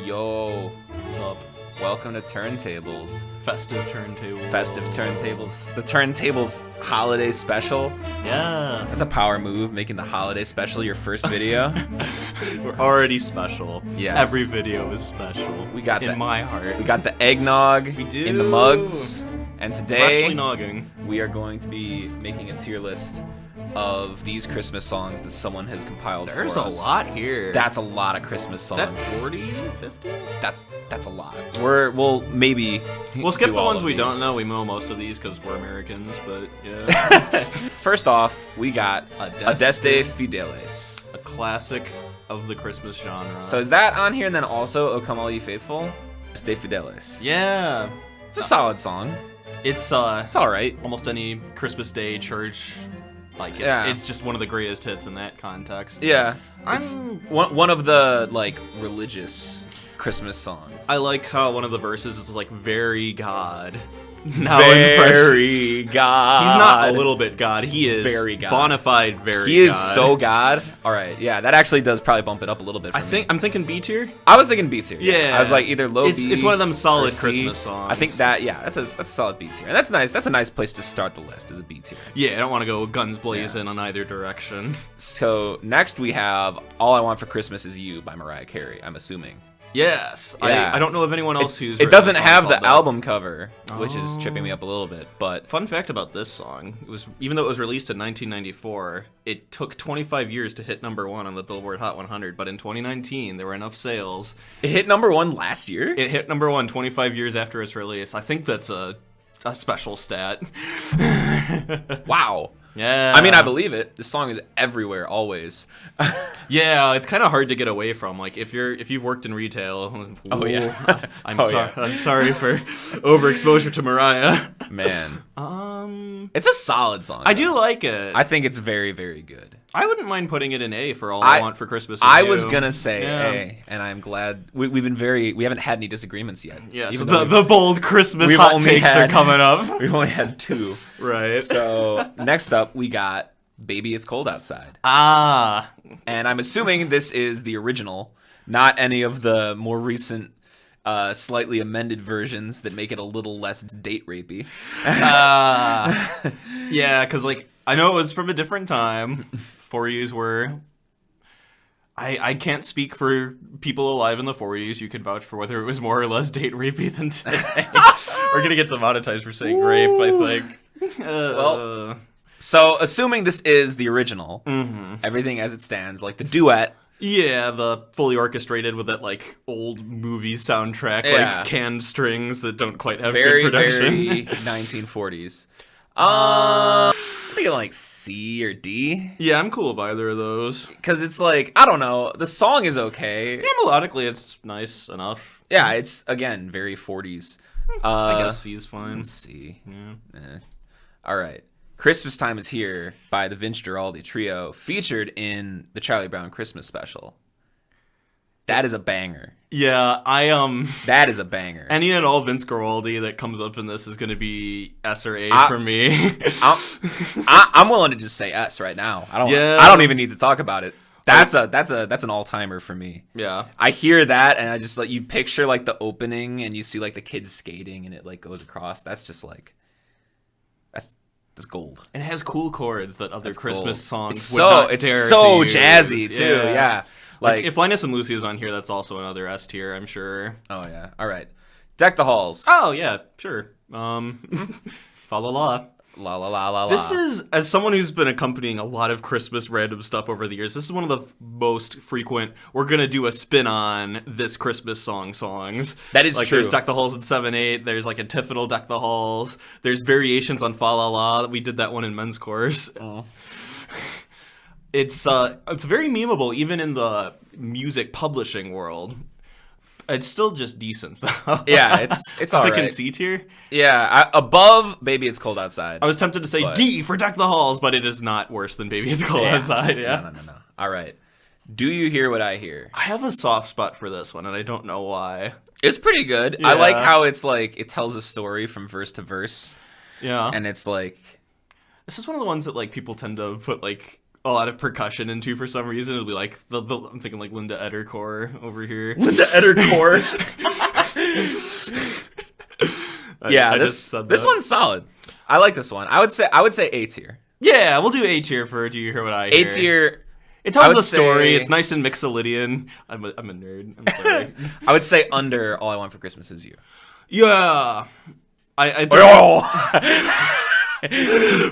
Yo, Sup? welcome to Turntables. Festive turntables. Festive Turntables. The Turntables holiday special. Yes. That's a power move, making the holiday special your first video. We're already special. Yes. Every video is special. We got in my heart. We got the eggnog We do. in the mugs. And today, Freshly nogging. we are going to be making a tier list of these Christmas songs that someone has compiled There's for a us. lot here. That's a lot of Christmas Is songs. that 40, 50? That's a lot. We'll maybe We'll skip do the all ones of we these. don't know. We know most of these because we're Americans, but yeah. First off, we got Adeste Fideles. A classic of the Christmas genre. So is that on here, and then also O Come All Ye Faithful? Adeste Fideles. yeah. It's a solid song. It's It's all right. almost any Christmas Day church. Like, Yeah. it's just one of the greatest hits in that context. Yeah. I'm- It's one of the like religious Christmas songs. I like how one of the verses is like, very God. Now in fresh. Very God. He's not a little bit God. He is Very God. bona fide very He is God. so God. All right. Yeah, that actually does probably bump it up a little bit for me. I'm thinking B tier. I was thinking B tier. Yeah. I was like either low B. It's one of them solid or C. Christmas songs. I think that's a solid B tier. And that's nice. That's a nice place to start the list, is a B tier. Yeah, I don't want to go guns blazing on either direction. So next we have All I Want for Christmas Is You by Mariah Carey, I'm assuming. Yes. Yeah. I don't know of anyone else who's It written doesn't a song have called the that. album cover, which is tripping me up a little bit, but Fun fact about this song, it was even though it was released in 1994, it took 25 years to hit #1 on the Billboard Hot 100, but in 2019 there were enough sales. it hit #1 last year? It hit #1 25 years after its release. I think that's a special stat. Wow. Yeah. I mean, I believe it. This song is everywhere, always. Yeah, it's kind of hard to get away from. Like if you've worked in retail. Oh, yeah. I'm Oh, sorry. yeah. I'm sorry for overexposure to Mariah. Man. Um, It's a solid song. I do like it. I think it's very, very good. I wouldn't mind putting it in A for All I Want for Christmas. Is I You. was gonna say Yeah. A, and I'm glad we haven't had any disagreements yet. Yeah, so Even though the bold Christmas we've hot only takes are had- coming up. we've only had 2. Right. So next up we got Baby It's Cold Outside. Ah. And I'm assuming this is the original, not any of the more recent, slightly amended versions that make it a little less date rapey. Yeah, because, like, I know it was from a different time. 40s were... I can't speak for people alive in the 40s. You can vouch for whether it was more or less date rapey than today. We're going to get demonetized for saying rape, I think. Well, so assuming this is the original, everything as it stands, like the duet. yeah, the fully orchestrated with that, like, old movie soundtrack, Yeah. like canned strings that don't quite have Very, good production. very 1940s. I'm thinking like C or D. Yeah, I'm cool with either of those. Because it's like, I don't know, the song is okay. Yeah, melodically, it's nice enough. Yeah, it's, again, very 40s. I guess C is fine. Let's see. Yeah. All right. Christmas Time Is Here by the Vince Guaraldi Trio, featured in the Charlie Brown Christmas special. That is a banger. Yeah, That is a banger. any and all Vince Guaraldi that comes up in this is going to be S or A for me. I'm willing to just say S right now. I don't even need to talk about it. That's an all-timer for me. Yeah. I hear that and I just like, you picture like the opening and you see like the kids skating and it like goes across. That's just like, that's gold. And it has cool chords that other That's Christmas gold. songs It's would so not it's dare so to jazzy use. too. Yeah. Like, if Linus and Lucy is on here, that's also another S tier, I'm sure. Oh yeah. All right. Deck the Halls. Oh, yeah, sure. Follow law. La la la la la. This is, as someone who's been accompanying a lot of Christmas random stuff over the years, this is one of the most frequent, we're going to do a spin on this Christmas songs. That is like, true. There's Deck the Halls in 7/8, there's like Antiphonal Deck the Halls, there's variations on Fa La La, we did that one in men's course. Oh. It's very memeable, even in the music publishing world. It's still just decent, though. Yeah, it's all I'm thinking right. C tier. Yeah, above Baby It's Cold Outside. I was tempted to say But- D for Deck the Halls, but it is not worse than Baby It's Cold Outside, yeah. No. All right. Do You Hear What I Hear? I have a soft spot for this one, and I don't know why. It's pretty good. Yeah. I like how it's like, it tells a story from verse to verse. Yeah. And it's like, This is one of the ones that, like, people tend to put, like, a lot of percussion into for some reason. It'll be like I'm thinking like Linda Edercore over here. Linda Edercore. Yeah, this one's solid. I like this one. I would say A tier. Yeah, we'll do A tier for Do You Hear What I Hear? A tier. It tells a story. It's nice and mixolydian. I'm a nerd. I'm sorry. I would say under All I Want for Christmas Is You. Yeah.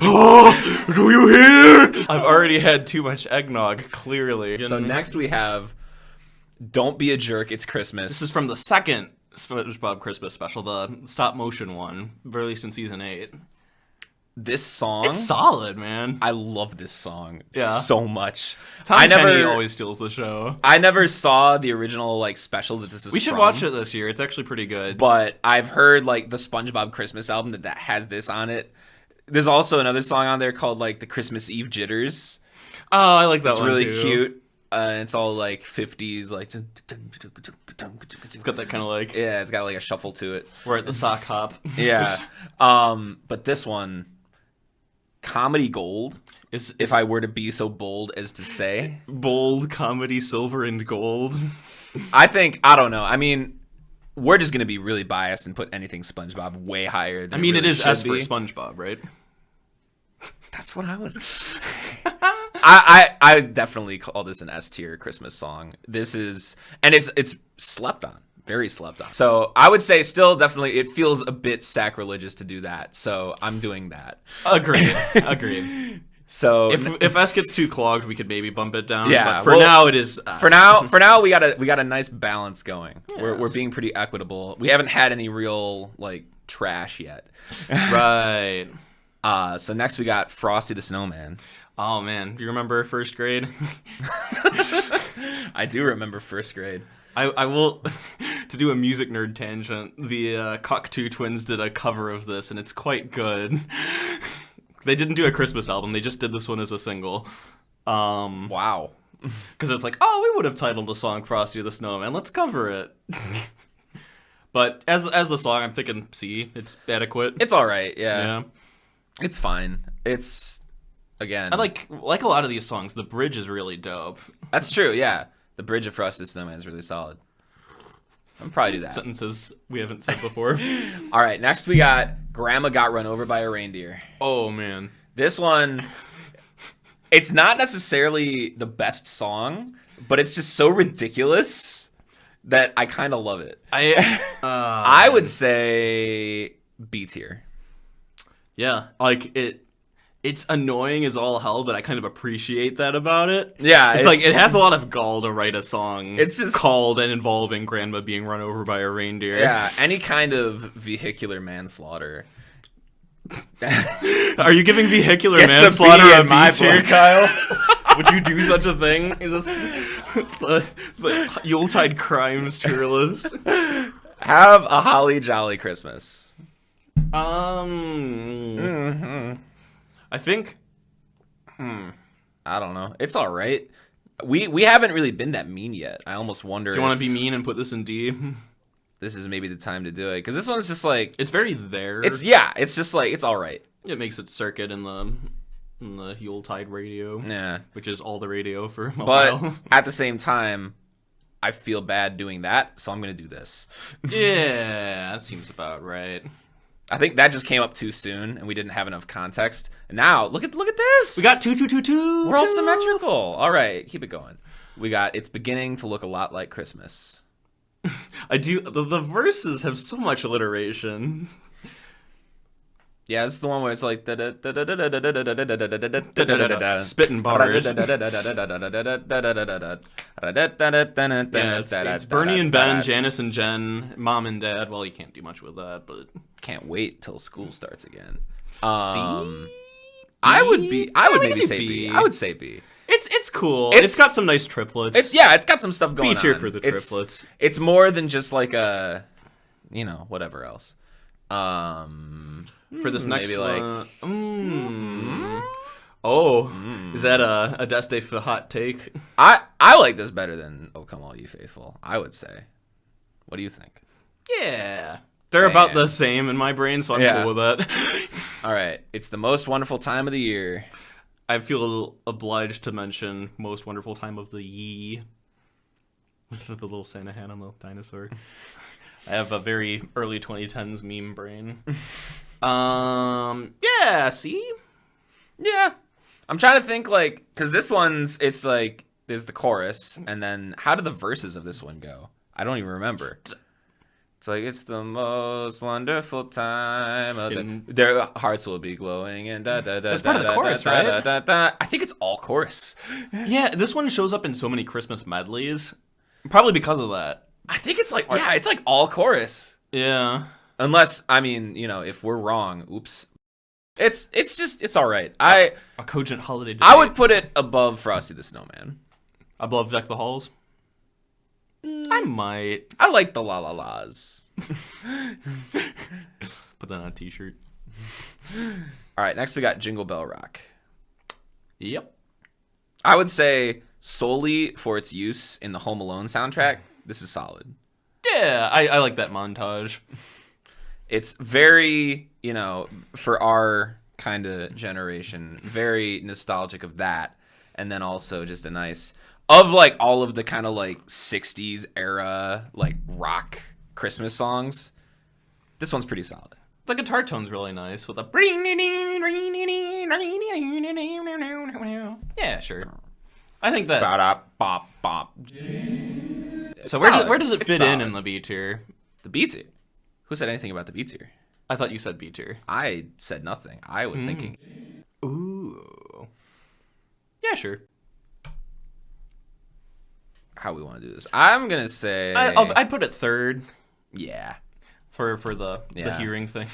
Oh, do you hear? I've already had too much eggnog, clearly. So next we have Don't Be a Jerk, It's Christmas. This is from the second SpongeBob Christmas special, the stop motion one, released in season 8. This song, it's solid, man. I love this song so much. Kenny always steals the show. I never saw the original like special that this is. We should watch it this year. It's actually pretty good. But I've heard like the SpongeBob Christmas album that has this on it. There's also another song on there called like the Christmas Eve Jitters. Oh, I like that one. It's really too. cute. It's all like 50s, like it's got that kind of like it's got like a shuffle to it. We're at the sock hop. Yeah. But this one, Comedy Gold, is if I were to be so bold as to say. Bold comedy, silver and gold. I don't know. I mean, we're just gonna be really biased and put anything SpongeBob way higher than it is S for SpongeBob, right? That's what I was. I definitely call this an S tier Christmas song. This is, and it's slept on, very slept on. So I would say still definitely it feels a bit sacrilegious to do that. So I'm doing that. Agreed. So if S gets too clogged, we could maybe bump it down. Yeah. But for now, it is S. For now, we got a nice balance going. Yes. We're being pretty equitable. We haven't had any real like trash yet. Right. So next we got Frosty the Snowman. Oh man, do you remember first grade? I do remember first grade. I will, to do a music nerd tangent, the Cocteau Twins did a cover of this, and it's quite good. They didn't do a Christmas album, they just did this one as a single. Wow. Because it's like, oh, we would have titled a song Frosty the Snowman, let's cover it. But as the song, I'm thinking C, it's adequate. It's alright, yeah. It's fine. It's, again... I like a lot of these songs, the bridge is really dope. That's true, yeah. The bridge of Frosty the Snowman is really solid. I'll probably do that. Sentences we haven't said before. All right, next we got Grandma Got Run Over by a Reindeer. Oh, man. This one, it's not necessarily the best song, but it's just so ridiculous that I kind of love it. I would say B tier. Yeah, like it's annoying as all hell, but I kind of appreciate that about it. Yeah, it's like it has a lot of gall to write a song. It's just called and involving grandma being run over by a reindeer. Yeah, any kind of vehicular manslaughter. Are you giving vehicular manslaughter a B tier, Kyle? Would you do such a thing? Is this the Yuletide crimes tier list? Have a holly jolly Christmas. I think. I don't know. It's all right. We haven't really been that mean yet. I almost wonder. Do you want to be mean and put this in D? This is maybe the time to do it because this one's just like it's very there. It's just like it's all right. It makes its circuit in the Yuletide radio. Yeah, which is all the radio for a while. But at the same time, I feel bad doing that, so I'm gonna do this. Yeah, that seems about right. I think that just came up too soon, and we didn't have enough context. And now, look at this. We got 2 We're all symmetrical. All right, keep it going. We got it's beginning to look a lot like Christmas. I do. The verses have so much alliteration. Yeah, it's the one where it's like spitting bars. It's Bernie and Ben, Janice and Jen, Mom and Dad. Well, you can't do much with that, but can't wait till school starts again. I would maybe say B. I would say B. It's cool. It's got some nice triplets. It's got some stuff going on. B tier for the triplets. It's more than just like a, whatever else. For this next maybe one, is that a Deste for hot take? I like this better than "Oh Come All You Faithful." I would say. What do you think? Yeah, they're about the same in my brain, so I'm cool with that. All right, it's the most wonderful time of the year. I feel obliged to mention Most Wonderful Time of the Ye. With the little Santa hat on the dinosaur. I have a very early 2010s meme brain. Yeah, see? Yeah. I'm trying to think, like, because this one's, it's like, there's the chorus, and then how do the verses of this one go? I don't even remember. It's like, it's the most wonderful time of their hearts will be glowing, and That's part of the chorus, right? I think it's all chorus. Yeah, this one shows up in so many Christmas medleys. Probably because of that. I think it's like, yeah, it's like all chorus. Yeah. Unless, I mean, you know, if we're wrong, oops. It's just, it's all right. A cogent holiday debate. I would put it above Frosty the Snowman. Above Deck the Halls? I might. I like the La La Las. Put that on a t-shirt. All right, next we got Jingle Bell Rock. Yep. I would say solely for its use in the Home Alone soundtrack, this is solid. Yeah, I like that montage. It's very, you know, for our kind of generation, very nostalgic of that. And then also just a nice, of like all of the kind of like 60s era, like rock Christmas songs. This one's pretty solid. The guitar tone's really nice with a. Yeah, sure. I think that. Bop, bop, bop. So where does it fit in the B tier? The B tier? Who said anything about the B tier? I thought you said B tier. I said nothing. I was thinking. Ooh. Yeah, sure. How we want to do this? I'm gonna say I'd put it third. Yeah. For the hearing thing.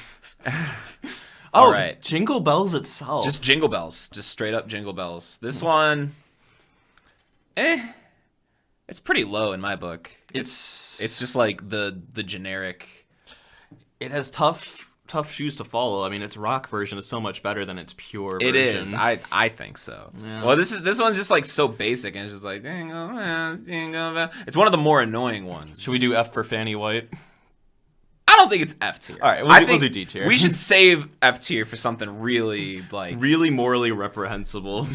All right. Jingle Bells itself. Just Jingle Bells. Just straight up Jingle Bells. This one, it's pretty low in my book. It's just like the generic. It has tough shoes to follow. I mean, its rock version is so much better than its pure version. It is. I think so. Yeah. Well, this one's just like so basic, and it's just like Jingle Bells, Jingle Bells. It's one of the more annoying ones. Should we do F for Fanny White? I don't think it's F tier. All right, we'll do D tier. We should save F tier for something really like really morally reprehensible.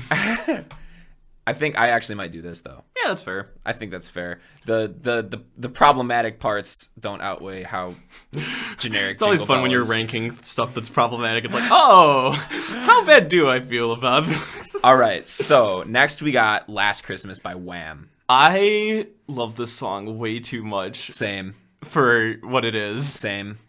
I think I actually might do this though. Yeah, that's fair. I think that's fair. The problematic parts don't outweigh how generic. It's always fun when you're ranking stuff that's problematic. It's like, oh, how bad do I feel about this? All right, so next we got Last Christmas by Wham. I love this song way too much. Same. For what it is. Same.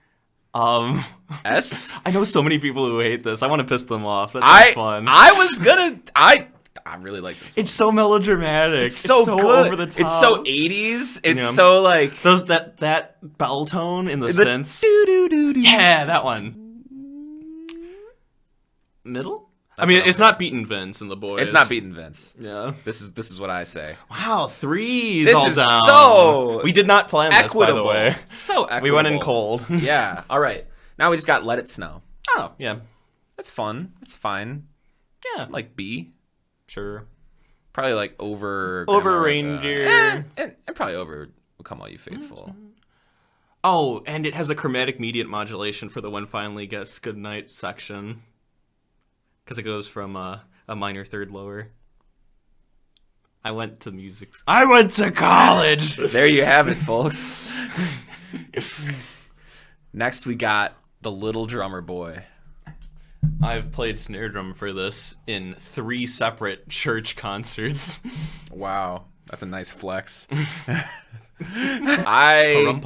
S? I know so many people who hate this. I want to piss them off. That's fun. I really like this one. It's so melodramatic. It's so good. Over the top. It's so 80s. It's so like that bell tone in the synths. Yeah, that one. Middle? I mean, it's not beating Vince and the boys. It's not beating Vince. Yeah. This is what I say. Wow, threes this all is down. So we did not plan this, by the way. So equitable. We went in cold. Yeah. All right. Now we just got Let It Snow. Oh, yeah. That's fun. It's fine. Yeah. Like B. Sure. Probably like over Reindeer. And probably over Come All You Faithful. Oh, and it has a chromatic mediant modulation for the When Finally Gets Goodnight section. Because it goes from a minor third lower. I went to college! There you have it, folks. Next we got The Little Drummer Boy. I've played snare drum for this in 3 separate church concerts. Wow, that's a nice flex. I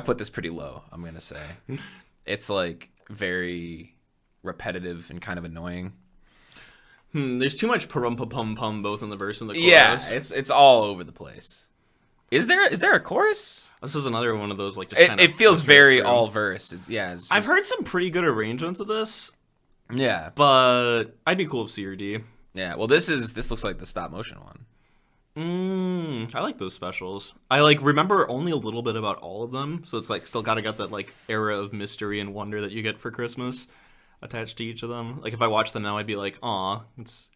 put this pretty low, I'm going to say. It's like very repetitive and kind of annoying. There's too much pum both in the verse and the chorus. Yeah, it's all over the place. Is there a chorus? This is another one of those like just it feels very all verse. I've heard some pretty good arrangements of this. Yeah, but I'd be cool with C or D. Yeah, well this looks like the stop motion one. I like those specials. I like remember only a little bit about all of them, so it's like still gotta get that like era of mystery and wonder that you get for Christmas attached to each of them. Like if I watch them now, I'd be like, "Aw, it's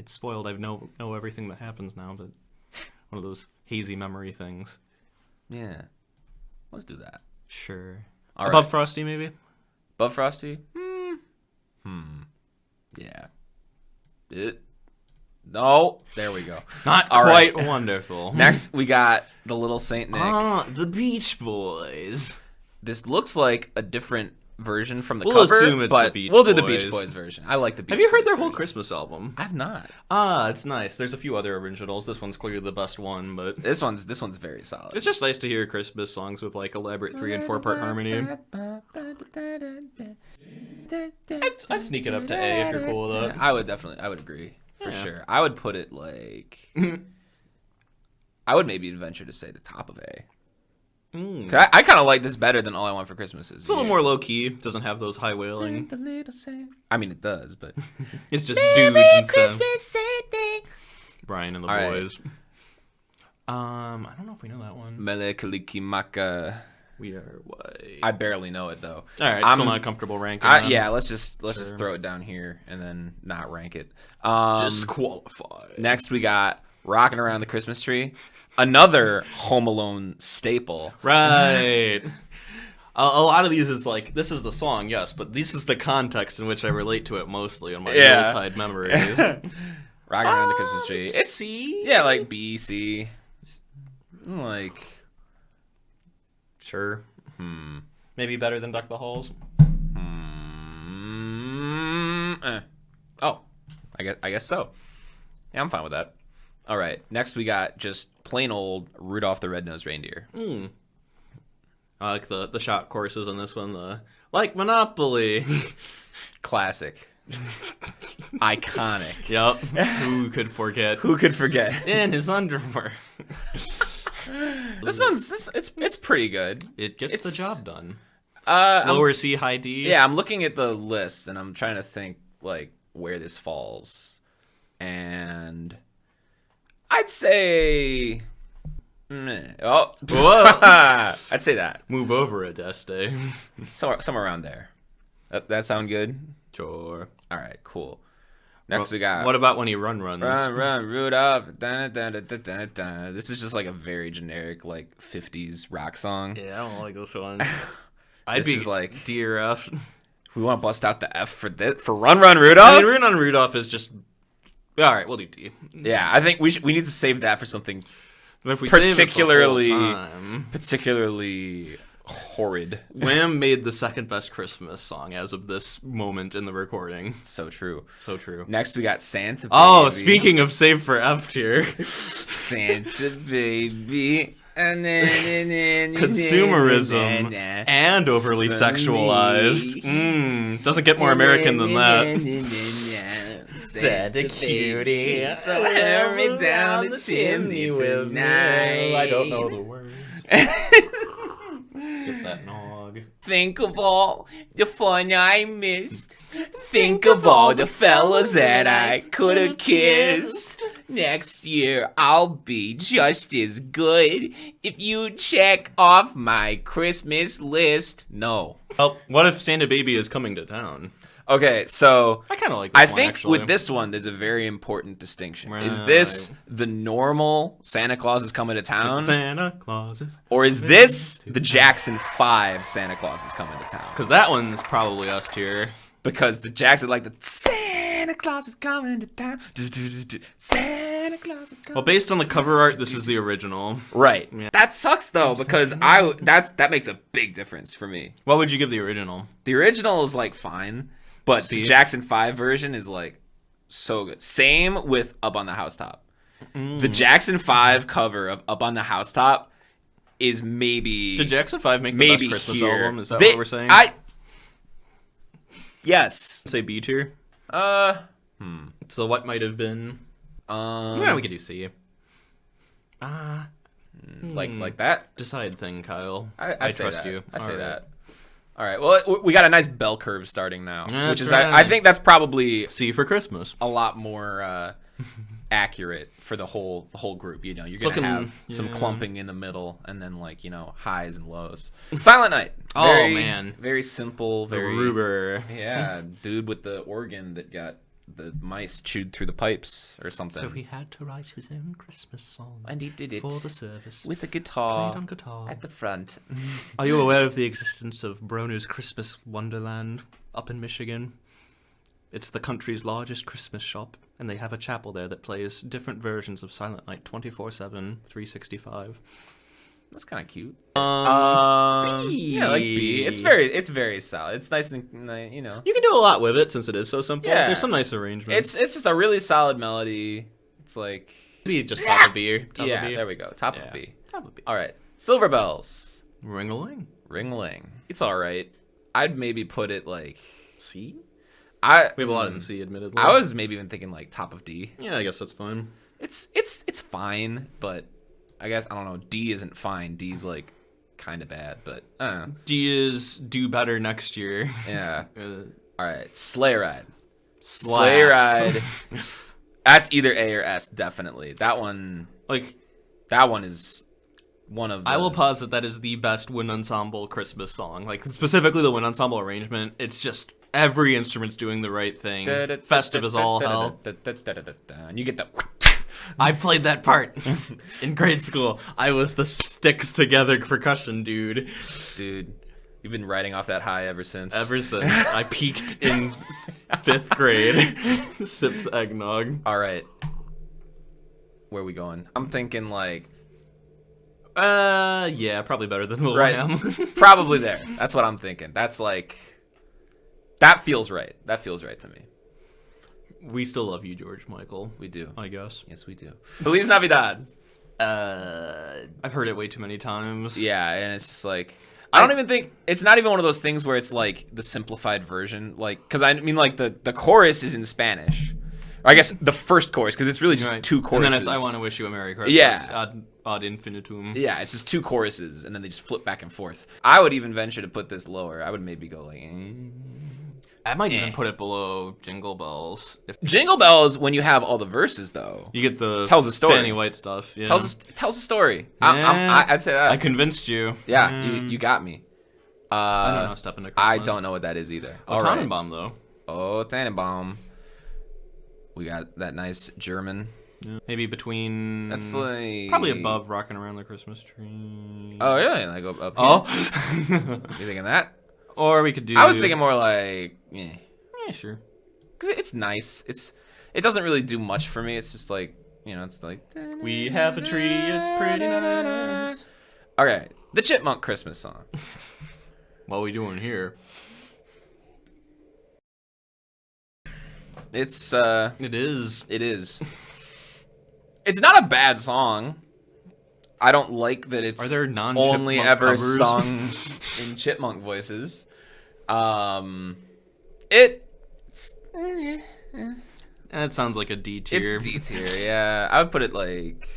spoiled. I know everything that happens now." But one of those hazy memory things. Yeah, let's do that. Sure. Above Frosty, maybe. Above Frosty. Yeah. No, there we go. Not All quite right. wonderful. Next, we got the Little Saint Nick. The Beach Boys. This looks like a different version from the We'll cover, assume it's but the Beach we'll do the Boys. Beach Boys version. I like the Beach Have you heard Boys their whole version. Christmas album? I've not. It's nice. There's a few other originals. This one's clearly the best one, but This one's very solid. it's just nice to hear Christmas songs with like elaborate 3 and 4 part harmony. I'd sneak it up to A if you're cool with that. I would agree for Yeah. sure. I would put it like, I would maybe venture to say the top of A. I kind of like this better than All I Want for Christmas Is It's a little more low key. Doesn't have those high wailing. I mean, it does, but It's just dudes and stuff. Saint Brian and the All right. boys. I don't know if we know that one. Mele Kalikimaka. We are white. I barely know it though. All right, still not comfortable ranking. them. Yeah, let's just Sure. throw it down here and then not rank it. Disqualified. Next, we got Rocking Around the Christmas Tree, another Home Alone staple. Right. A lot of these is like, this is the song, yes, but this is the context in which I relate to it mostly in my Yeah. Yuletide memories. Rocking Around the Christmas Tree. It's C? yeah, like B, C, like Sure. Maybe better than Duck the Halls. Oh, I guess so. Yeah, I'm fine with that. All right, next we got just plain old Rudolph the Red-Nosed Reindeer. I like the shot courses on this one. Like Monopoly. Classic. Iconic. Yep. Who could forget? Who could forget? In his underwear. It's pretty good. It gets the It's- job done. I'm- Lower C, high D. yeah, I'm looking at the list and I'm trying to think like where this falls, and I'd say, oh, Whoa. I'd say that Move over, Adeste. somewhere around there. That sound good? Sure. All right, cool. Next we got What about when he runs? Run, Rudolph. Dun, dun, dun, dun, dun, dun. This is just like a very generic like 50s rock song. Yeah, I don't like this one. I'd This be is like- DRF. We want to bust out the F for Run Rudolph. I mean, Run on Rudolph is just. All right, we'll do D. Yeah, I think we need to save that for something But if we particularly save it the whole time, particularly horrid. Wham made the second best Christmas song as of this moment in the recording. So true. So true. Next we got Santa Baby. Oh, speaking of save for F tier, Santa Baby. consumerism and overly sexualized. Doesn't get more American than that. Santa cutie, so hurry down the chimney tonight. I don't know the words. Sip that nog. Think of all the fun I missed. Think of all the fellas that I could have kissed. Next year I'll be just as good if you check off my Christmas list. No. Well, what if Santa Baby is coming to town? Okay, so I kind of like this I one, think actually. with this one, there's a very important distinction. Is Right. this the normal Santa Claus is coming to town? Santa Clauses. Or is this the Jackson 5 Santa Claus is coming to town? Because that one's probably us tier. Because the Jackson like the Santa Claus is coming to town. Santa Claus is coming. Well, based on the cover art, this is the original. Right. Yeah. That sucks though because that makes a big difference for me. What would you give the original? The original is like fine, but the Jackson 5 version is like so good. Same with Up on the Housetop. The Jackson 5 cover of Up on the Housetop is maybe Did Jackson 5 make the maybe best Christmas here. album? Is that what we're saying? Yes. Say B tier. So what might have been? Yeah, we could do C. Like that. Decide thing, Kyle. I say trust that. you. I say All right. that. All right. Well, we got a nice bell curve starting now, That's which is right. I think that's probably C for Christmas. a lot more accurate for the whole group. You know, you're gonna looking- have some yeah. clumping in the middle, and then like highs and lows. Silent Night. Oh, Very, man. very simple. The Very Ruber. yeah, dude with the organ that got the mice chewed through the pipes or something. So he had to write his own Christmas song and he did it for the service. with a guitar Played on guitar. at the front. Are you aware of the existence of Bronu's Christmas Wonderland up in Michigan? It's the country's largest Christmas shop, and they have a chapel there that plays different versions of Silent Night 24/7, 365. That's kind of cute. B. Yeah, like B. It's very solid. It's nice and you know. You can do a lot with it since it is so simple. Yeah. There's some nice arrangements. It's just a really solid melody. It's like Maybe just top of B. yeah, there we go. Top of B. Top of B. All right, Silver Bells. Ring-a-ling. Ringling. It's all right. I'd maybe put it like C? we have a lot in C, admittedly. I was maybe even thinking like top of D. Yeah, I guess that's fine. It's fine, but I guess I don't know. D isn't fine. D's like kind of bad, but I don't know. D is do better next year. Yeah. All right, Sleigh Ride. Slaps. Sleigh Ride. That's either A or S, definitely. That one is one of the... I will posit that is the best wind ensemble Christmas song. Like, specifically the wind ensemble arrangement. It's just every instrument's doing the right thing. Festive as all hell. And you get the... I played that part in grade school. I was the sticks together percussion dude. Dude, you've been riding off that high ever since. Ever since. I peaked in 5th grade. Sips eggnog. All right. Where are we going? I'm thinking like... yeah, probably better than Lil Wham. Probably there. That's what I'm thinking. That's like... That feels right. That feels right to me. We still love you, George Michael. We do. I guess. Yes, we do. Feliz Navidad. I've heard it way too many times. Yeah, and it's just like... I don't even think... It's not even one of those things where it's like the simplified version. Like, because I mean like the chorus is in Spanish. Or I guess the first chorus, because it's really just two choruses. And then it's I Want to Wish You a Merry Christmas. Yeah. Ad infinitum. Yeah, it's just two choruses, and then they just flip back and forth. I would even venture to put this lower. I would maybe go like... I might even put it below Jingle Bells. Jingle Bells, when you have all the verses, though, you get the tells a story. Fanny White stuff. Yeah. Tells a story. Yeah. I'd say that. I convinced you. Yeah, you got me. I don't know. Step into Christmas. I don't know what that is either. Oh, Tannenbaum, though. Oh, Tannenbaum. We got that nice German. Yeah. Maybe between... That's like... Probably above Rockin' Around the Christmas Tree. Oh, yeah? Like up here? Oh? You thinking that? Or we could do... I was thinking more like... Yeah, sure. Because it's nice. It doesn't really do much for me. It's just like, you know, it's like... We have a tree, it's pretty nice. Okay, the Chipmunk Christmas song. What are we doing here? It is. It's not a bad song. I don't like that it's Are there only ever covers? sung in chipmunk voices. It sounds like a D tier. It's D tier, yeah. I would put it like...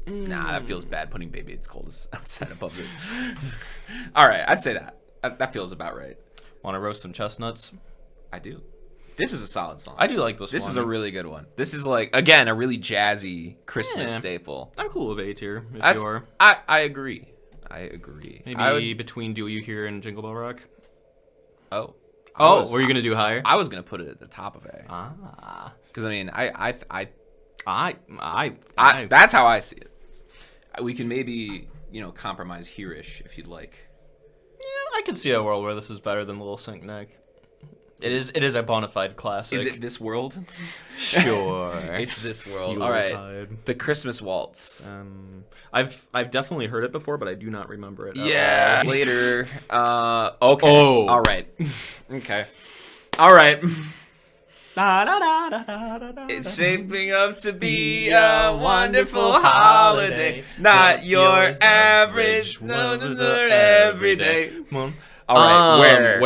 Nah, that feels bad putting Baby It's Cold outside above it. All right, I'd say that. That feels about right. Want to roast some chestnuts? I do. This is a solid song. I do like this one. This is a really good one. This is like, again, a really jazzy Christmas staple. I'm cool with A tier, if you are. I agree. Maybe between Do You Hear and Jingle Bell Rock? Oh. Were you going to do higher? I was going to put it at the top of A. Ah. Because, I mean, I that's how I see it. We can maybe, you know, compromise here-ish if you'd like. Yeah, I can see a world where this is better than Little Saint Nick. It is a bona fide classic. Is it This World? Sure. It's This World. You All right. tied. The Christmas Waltz. I've definitely heard it before, but I do not remember it. Yeah. Later. Okay. Oh. All right. Okay. All right. It's shaping up to be a wonderful holiday, not your average, everyday. All right,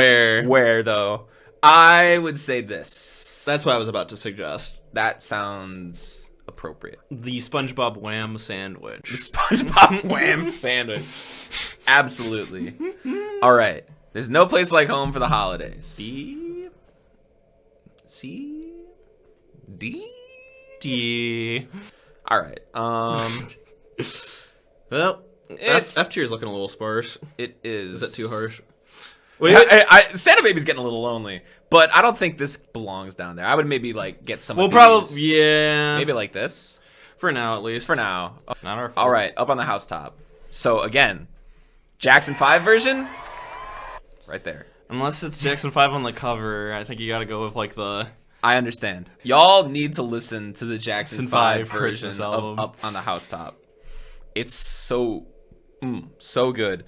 where though? I would say this. That's what I was about to suggest. That sounds appropriate. The SpongeBob Wham sandwich. The SpongeBob Wham sandwich. Absolutely. All right. There's no place like home for the holidays. B. C. D. All right. Well, F tier is looking a little sparse. It is. Is that too harsh? Santa Baby's getting a little lonely, but I don't think this belongs down there. I would maybe like get some. Well, of probably these. yeah. Maybe like this. For now, at least. For now. Not our fault. All right, up on the housetop. So again, Jackson 5 version, right there. Unless it's Jackson 5 on the cover, I think you got to go with like the I understand. Y'all need to listen to the Jackson 5 version Christmas album. of Up on the Housetop. It's so good.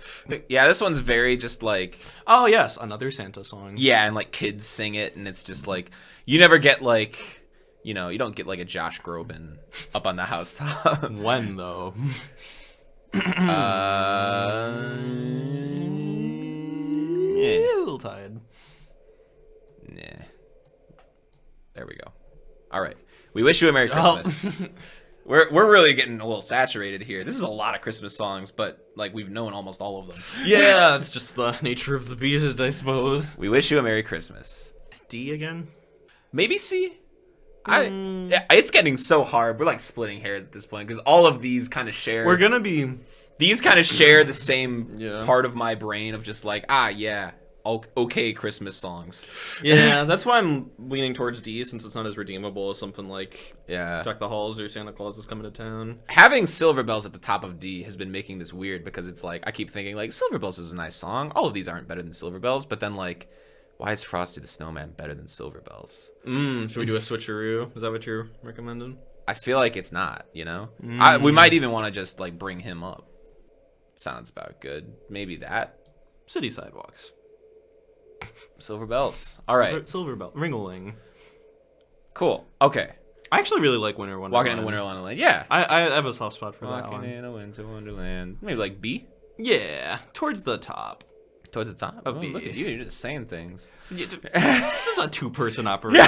Yeah, this one's very just like, Oh yes, another Santa song. yeah, and like kids sing it, and it's just like, you never get like, you don't get like a Josh Groban Up on the Housetop. When though? Yuletide. Nah. There we go. All right. We wish you a Merry Christmas. We're really getting a little saturated here. This is a lot of Christmas songs, but like we've known almost all of them. Yeah, it's just the nature of the beast, I suppose. We wish you a Merry Christmas. D again? Maybe C. Yeah, it's getting so hard. We're like splitting hairs at this point because all of these kind of share. We're gonna be. These kind of share the same Yeah. part of my brain of just like, yeah, okay Christmas songs. Yeah, that's why I'm leaning towards D, since it's not as redeemable as something like Yeah. Deck the Halls or Santa Claus is Coming to Town. Having Silver Bells at the top of D has been making this weird because it's like I keep thinking like Silver Bells is a nice song. All of these aren't better than Silver Bells, but then like, why is Frosty the Snowman better than Silver Bells? Should we do a switcheroo? Is that what you're recommending? I feel like it's not, we might even want to just like bring him up. Sounds about good. Maybe that. City Sidewalks. Silver Bells. All right. Silver Bell. Ring-a-ling. Cool. Okay. I actually really like Winter Wonderland. Walking into Winterland. Yeah. I have a soft spot for that Walking one. in a winter wonderland. Maybe like B? Yeah, towards the top. Towards the top? Of Oh, B. look at you. You're just saying things. This is a two-person operation.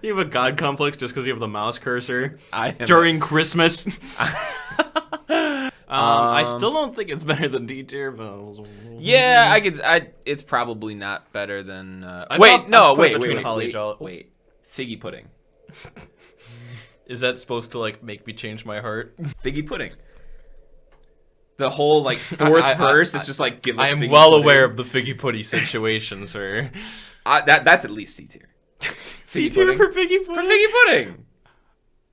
You have a god complex just because you have the mouse cursor I am. during Christmas. I still don't think it's better than D tier, but Yeah, it's probably not better than. I'd Wait, put it wait, between Holly Jolly. wait. Figgy pudding. Is that supposed to like make me change my heart? Figgy pudding. The whole like fourth verse that's just like give us. I am figgy well pudding. aware of the Figgy Putty situation, sir. That's at least C tier. C tier for Figgy For Pudding. Figgy pudding.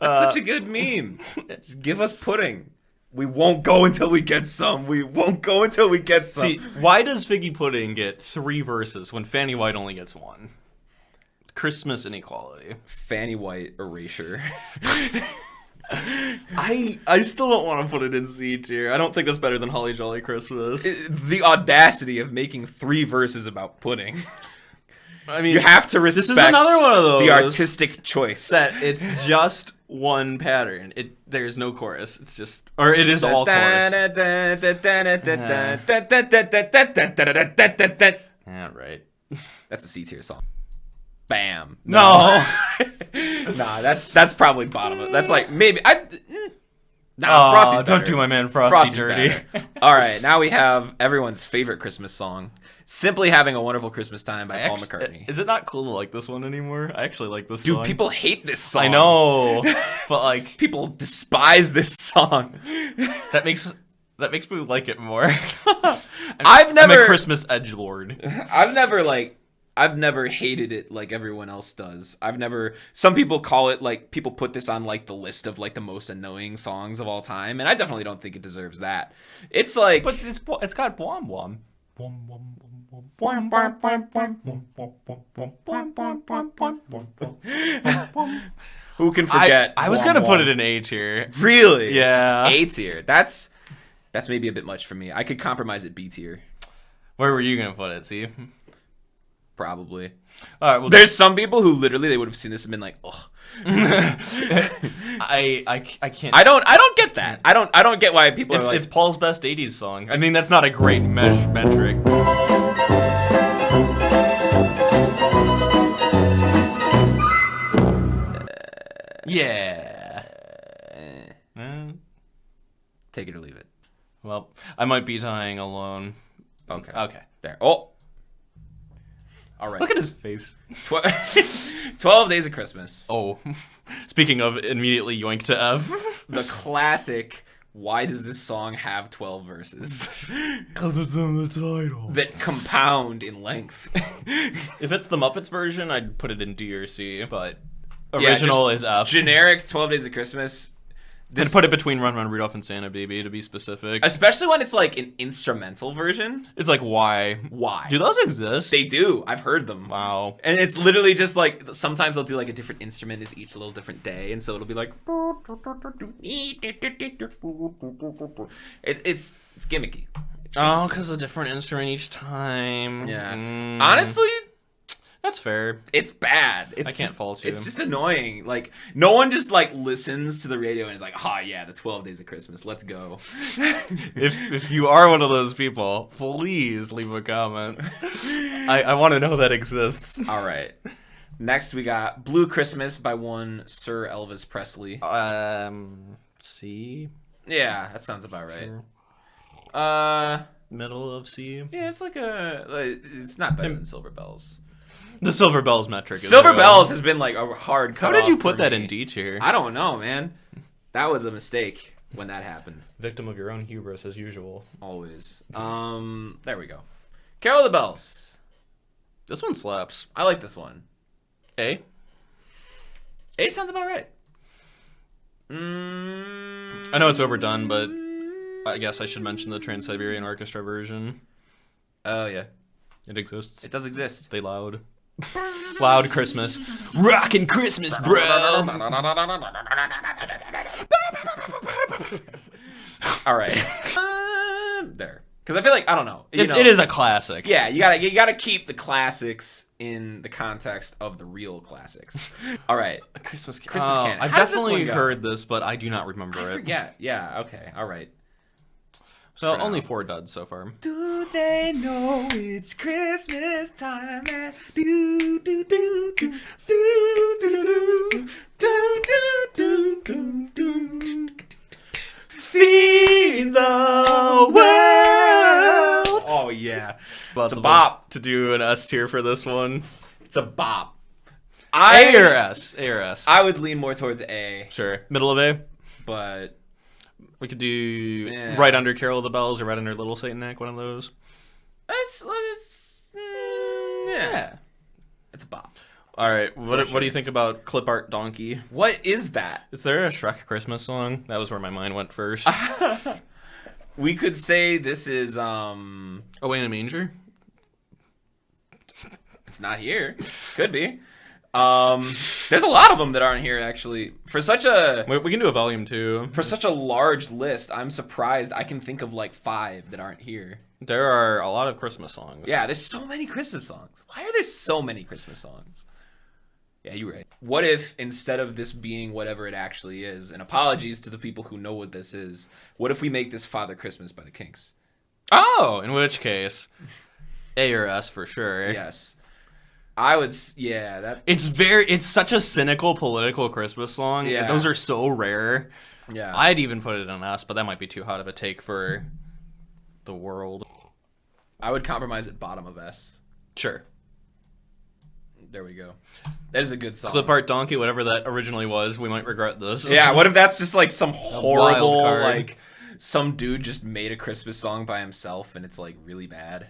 That's such a good meme. Just give us pudding. We won't go until we get some. We won't go until we get some. See, why does Figgy Pudding get 3 verses when Fanny White only gets 1? Christmas inequality. Fanny White erasure. I still don't want to put it in C tier. I don't think that's better than Holly Jolly Christmas. The audacity of making 3 verses about pudding. I mean, You have to respect this is another one of those the artistic choice. that it's just one pattern. There's no chorus. It's just, or it is all chorus. Yeah, right. That's a C tier song. Bam. No. Nah, that's probably bottom of. That's like maybe Frosty's better. Don't do my man Frosty Frosty's dirty. better. All right, now we have everyone's favorite Christmas song, "Simply Having a Wonderful Christmas Time" by Paul McCartney. Is it not cool to like this one anymore? I actually like this Dude, song. people hate this song. I know, but like People despise this song. that makes me like it more. I'm I'm a never Christmas edgelord. I've never hated it like everyone else does. Some people call it like, people put this on like the list of like the most annoying songs of all time, and I definitely don't think it deserves that. It's like, But it's got Blom Blom. who can forget? I was Wom gonna put Wom? it in A tier. Really? Yeah. A tier. That's maybe a bit much for me. I could compromise at B tier, Where were you gonna put it? See. probably. All right. Well, There's some people who literally they would have seen this and been like, "Ugh." I can't. I don't get that. I don't get why people are like, It's Paul's best '80s song. I mean, that's not a great metric. Yeah. take it or leave it. Well, I might be dying alone. Okay. Okay. There. Oh. All right. Look at his face. 12 Days of Christmas. Oh. Speaking of immediately yoink to F. The classic, why does this song have 12 verses? Because it's in the title. That compound in length. If it's the Muppets version, I'd put it in D or C, but Yeah, original just is F. Generic 12 Days of Christmas. And put it between Run Run Rudolph and Santa Baby to be specific. Especially when it's like an instrumental version. It's like, why? Why? Do those exist? They do. I've heard them. Wow. And it's literally just like sometimes they'll do like a different instrument is each little different day, and so it'll be like it's gimmicky. Oh, because a different instrument each time. Yeah. Honestly, that's fair. it's bad. It's I can't fault you. It's just annoying. Like no one just like listens to the radio and is like, "Oh yeah, the 12 Days of Christmas. Let's go." If you are one of those people, please leave a comment. I want to know that exists. All right. Next we got Blue Christmas by one Sir Elvis Presley. C. Yeah, that sounds about right. Sure. Middle of C. Yeah, it's like it's not better than Silver Bells. The Silver Bells metric. Silver Bells has been like a hard cut. How did you put that in D tier? I don't know, man. That was a mistake when that happened. Victim of your own hubris as usual. Always. There we go. Carol of the Bells. This one slaps. I like this one. A. A sounds about right. I know it's overdone, but I guess I should mention the Trans-Siberian Orchestra version. Oh yeah, it exists. It does exist. They loud. Loud Christmas. Rockin' Christmas, bro! All right. There. Because I feel like, I don't know. It is a classic. Yeah, you gotta keep the classics in the context of the real classics. All right. Christmas Canon. I've definitely heard this, but I do not remember it. I forget. Yeah, okay. All right. So only 4 duds so far. Do they know it's Christmas time? And do do do do do do do do do do. Feed the world. Oh yeah, Well, it's a bop. To do an S tier for this one. It's a bop. A or S? A or S? I would lean more towards A. Sure. Middle of A? But we could do right under Carol of the Bells or right under Little Saint Nick, one of those. Yeah. It's a bop. All right. What do you think about Clip Art Donkey? What is that? Is there a Shrek Christmas song? That was where my mind went first. We could say this is Away in a Manger? It's not here. Could be. There's a lot of them that aren't here actually. For such a We can do a volume 2. For such a large list, I'm surprised I can think of like 5 that aren't here. There are a lot of Christmas songs. Yeah, there's so many Christmas songs. Why are there so many Christmas songs? Yeah, you're right. What if instead of this being whatever it actually is, and apologies to the people who know what this is, what if we make this Father Christmas by the Kinks? Oh, in which case, A or S for sure. Yes. I would, yeah, that... It's such a cynical political Christmas song. Yeah. Those are so rare. Yeah. I'd even put it on S, but that might be too hot of a take for the world. I would compromise at bottom of S. Sure. There we go. That is a good song. Clip Art Donkey, whatever that originally was, we might regret this. Yeah, what if that's just like some horrible, wild card. like, some dude just made a Christmas song by himself and it's like really bad.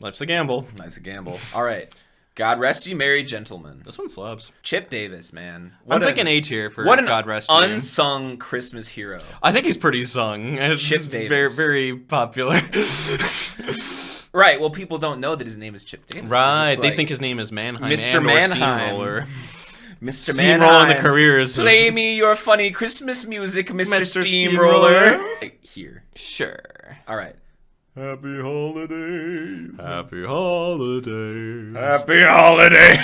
Life's a gamble. Life's a gamble. All right. God Rest You Merry Gentlemen. This one slaps. Chip Davis, man. I'm thinking A tier for what an God Rest You. unsung Christmas hero. I think he's pretty sung. It's Chip Davis. Very, very popular. Right, well, people don't know that his name is Chip Davis. Right, Just they like, think his name is Mannheim Mr. and Mannheim. Steamroller. Mr. Steamrolling Mannheim. the careers. Play me your funny Christmas music, Mr. Mr. Steamroller. Steamroller. Here. Sure. All right. Happy holidays. Happy holidays. Happy holidays.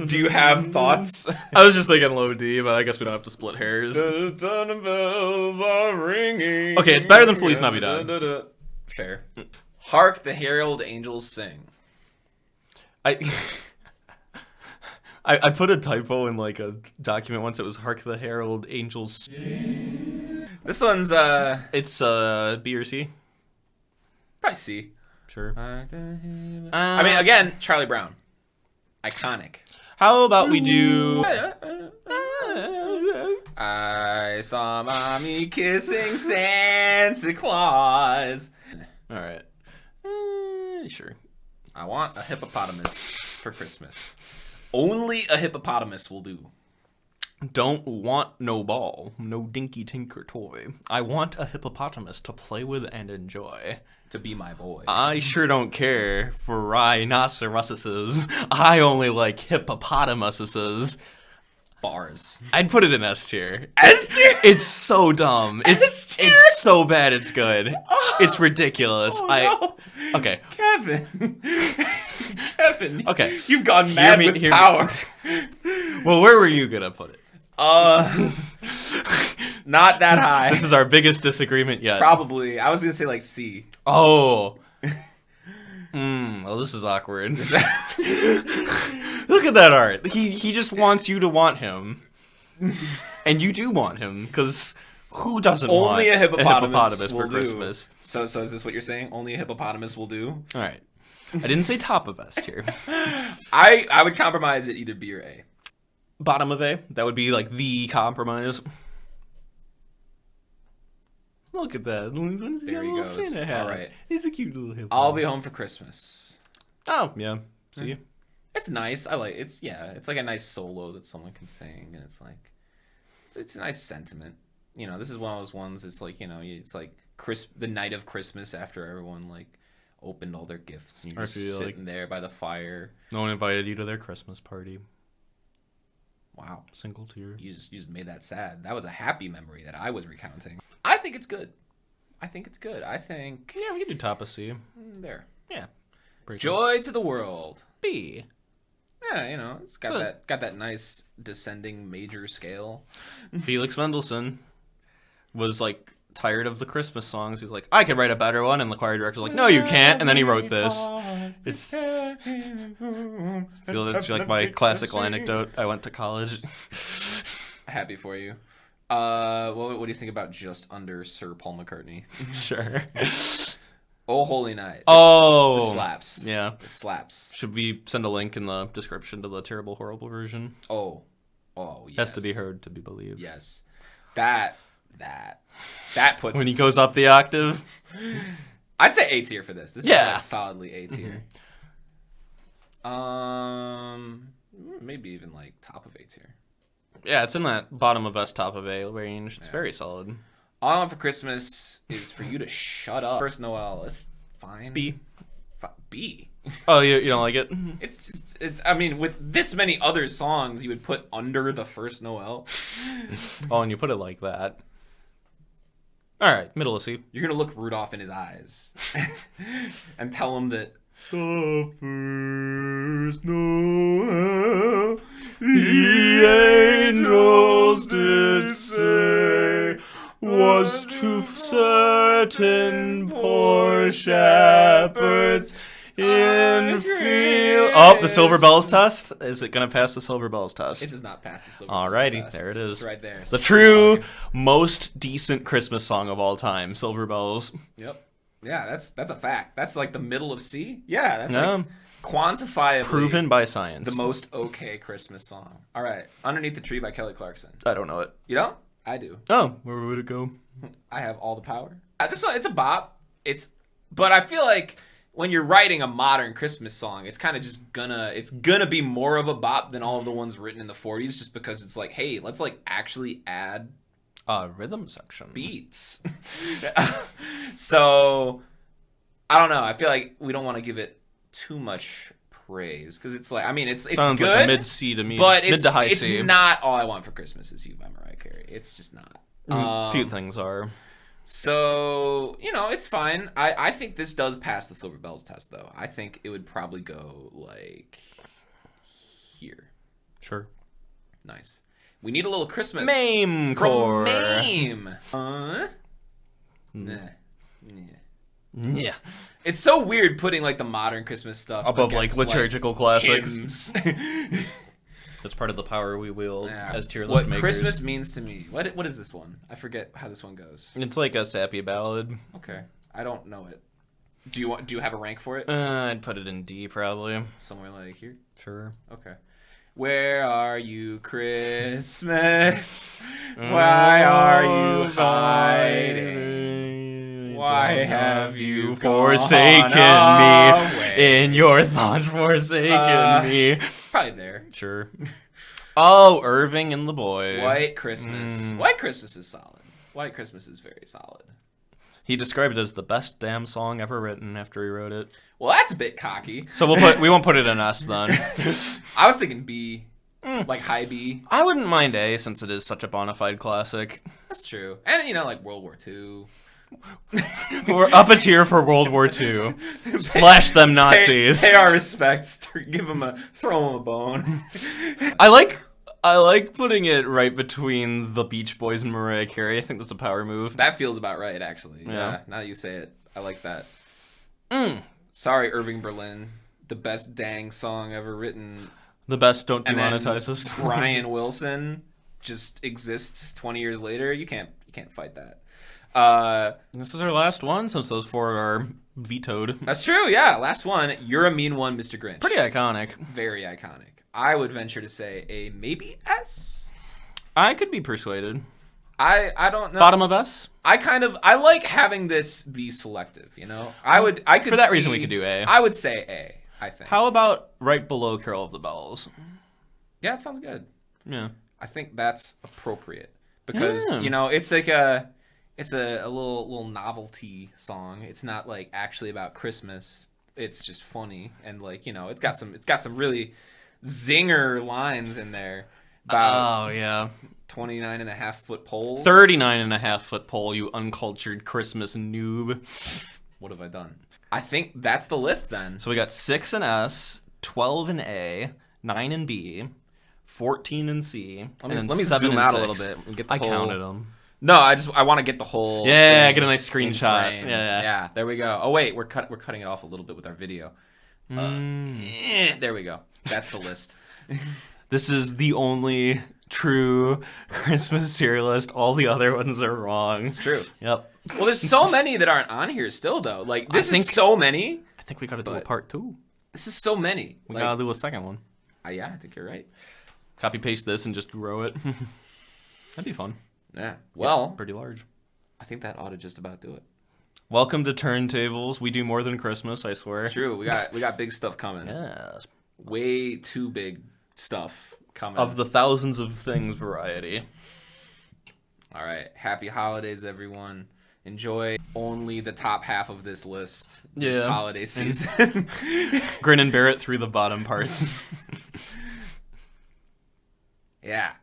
Do you have thoughts? I was just thinking low D, but I guess we don't have to split hairs. The bells are ringing. Okay, it's better than Feliz Navidad. Fair. Hark the herald angels sing. I put a typo in like a document once. It was Hark the Herald Angels. This one's It's B or C. probably C. Sure. I mean, again, Charlie Brown, iconic. How about we do? I saw mommy kissing Santa Claus. All right. Sure. I want a hippopotamus for Christmas. Only a hippopotamus will do. Don't want no ball, no dinky tinker toy. I want a hippopotamus to play with and enjoy. To be my boy. I sure don't care for rhinoceroses. I only like hippopotamuses. Bars. I'd put it in S tier. S tier? It's so dumb. It's so bad it's good. It's ridiculous. No. Okay. Kevin. Kevin. Okay. You've gone mad with power. Well, where were you gonna put it? Not that high. This is our biggest disagreement yet. Probably. I was gonna say like C. Oh. Well, this is awkward. Look at that art. He just wants you to want him, and you do want him because who doesn't want Only a hippopotamus for Christmas? So is this what you're saying? Only a hippopotamus will do? All right. I didn't say top of S tier. I would compromise at either B or A. Bottom of A. That would be like the compromise. Look at that. There he goes. Santa hat. All right. He's a cute little hippo. I'll be home for Christmas. Oh, yeah. See? It's nice. I like it's like a nice solo that someone can sing, and it's like it's a nice sentiment. You know, this is one of those ones. It's like, you know, it's like the night of Christmas after everyone like opened all their gifts, and you're just sitting there by the fire. No one invited you to their Christmas party. Wow. Single tear. You just made that sad. That was a happy memory that I was recounting. I think it's good. I think Yeah, we can do top of C. There. Yeah. Joy to the world. B. Yeah, you know, it's got that nice descending major scale. Felix Mendelssohn was like tired of the Christmas songs. He's like, I could write a better one, and the choir director's like, no, you can't. And then he wrote this. It's like my classical anecdote. I went to college. Happy for you. What do you think about just under Sir Paul McCartney? Sure. Oh Holy Night. This slaps. Yeah. It slaps. Should we send a link in the description to the terrible, horrible version? Oh, yes. Has to be heard to be believed. Yes. That puts when he goes up the octave. I'd say A tier for this. This is like solidly A tier. Maybe even like top of A tier. Yeah, it's in that bottom of S, top of A range. It's very solid. All I Want for Christmas is for you to shut up. First Noel is fine. B. B. Oh, you don't like it? It's. I mean, with this many other songs, you would put under the First Noel. Oh, and you put it like that. All right, middle of C. You're gonna look Rudolph in his eyes and tell him that the first Noel, the angels did say, was to certain poor shepherds in field. Oh, the Silver Bells test? Is it going to pass the Silver Bells test? It does not pass the Silver Bells Alrighty, test. there it is. It's right there. The true, most decent Christmas song of all time, Silver Bells. Yep. Yeah, that's a fact. That's like the middle of C. Yeah, that's like quantifiably proven by science. The most okay Christmas song. All right, Underneath the Tree by Kelly Clarkson. I don't know it. You don't? I do. Oh, where would it go? I Have All the Power. This one, it's a bop. But I feel like when you're writing a modern Christmas song, it's kind of just gonna be more of a bop than all of the ones written in the 40s, just because it's like, hey, let's like actually add rhythm section beats. So I don't know. I feel like we don't want to give it too much praise because it's like, I mean, it's sounds good, like a mid C to me, but mid to high C. It's not All I Want for Christmas Is You by Mariah Carey. It's just not. Few things are. So, you know, it's fine. I think this does pass the Silver Bells test, though. I think it would probably go, like, here. Sure. Nice. We need a little Christmas. Mame core. Mame. Yeah. It's so weird putting, like, the modern Christmas stuff above, like, liturgical classics. Hymns. That's part of the power we wield as tier list what makers. Christmas means to me. What is this one? I forget how this one goes. It's like a sappy ballad. Okay, I don't know it. Do you have a rank for it? I'd put it in D probably. Somewhere like here. Sure. Okay. Where are you, Christmas? Why are you hiding? Why have you forsaken me? In your thoughts forsaken me. Probably there. Sure. Oh, Irving and the Boy. White Christmas. White Christmas is solid. White Christmas is very solid. He described it as the best damn song ever written after he wrote it. Well, that's a bit cocky. So we won't put it in S then. I was thinking B, like high B. I wouldn't mind A since it is such a bona fide classic. That's true. And, you know, like World War II. We're up a tier for World War II. Slash them Nazis. Pay our respects. Throw them a bone. I like putting it right between the Beach Boys and Mariah Carey. I think that's a power move. That feels about right, actually. Yeah. Now that you say it, I like that. Sorry, Irving Berlin. The best dang song ever written. The best don't demonetize us. Brian Wilson just exists 20 years later. You can't fight that. This is our last one since those 4 are vetoed. That's true, yeah. Last one. You're a Mean One, Mr. Grinch. Pretty iconic. Very iconic. I would venture to say a maybe S. I could be persuaded. I don't know. Bottom of S? I like having this be selective, you know? I could For that reason we could do A. I would say A, I think. How about right below Carol of the Bells? Yeah, it sounds good. Yeah. I think that's appropriate. Because, you know, it's like a little novelty song. It's not like actually about Christmas. It's just funny and like, you know, it's got some really zinger lines in there about 29.5-foot poles. 39.5-foot pole, you uncultured Christmas noob. What have I done? I think that's the list then. So we got 6 in S, 12 in A, 9 in B, 14 in C, let me zoom out a little bit and get the whole... counted them. No, I want to get the whole. Yeah, get a nice screenshot. Yeah. There we go. Oh wait, we're cutting it off a little bit with our video. There we go. That's the list. This is the only true Christmas tier list. All the other ones are wrong. It's true. Yep. Well, there's so many that aren't on here still, though. Like this is so many. I think we got to do a part 2. This is so many. We gotta do a second one. Yeah, I think you're right. Copy paste this and just grow it. That'd be fun. Yeah. Well, pretty large. I think that ought to just about do it. Welcome to Turntables. We do more than Christmas, I swear. It's true. We got big stuff coming. Yes. Way too big stuff coming. Of the thousands of things variety. All right. Happy holidays, everyone. Enjoy only the top half of this list this holiday season. Grin and bear it through the bottom parts. Yeah.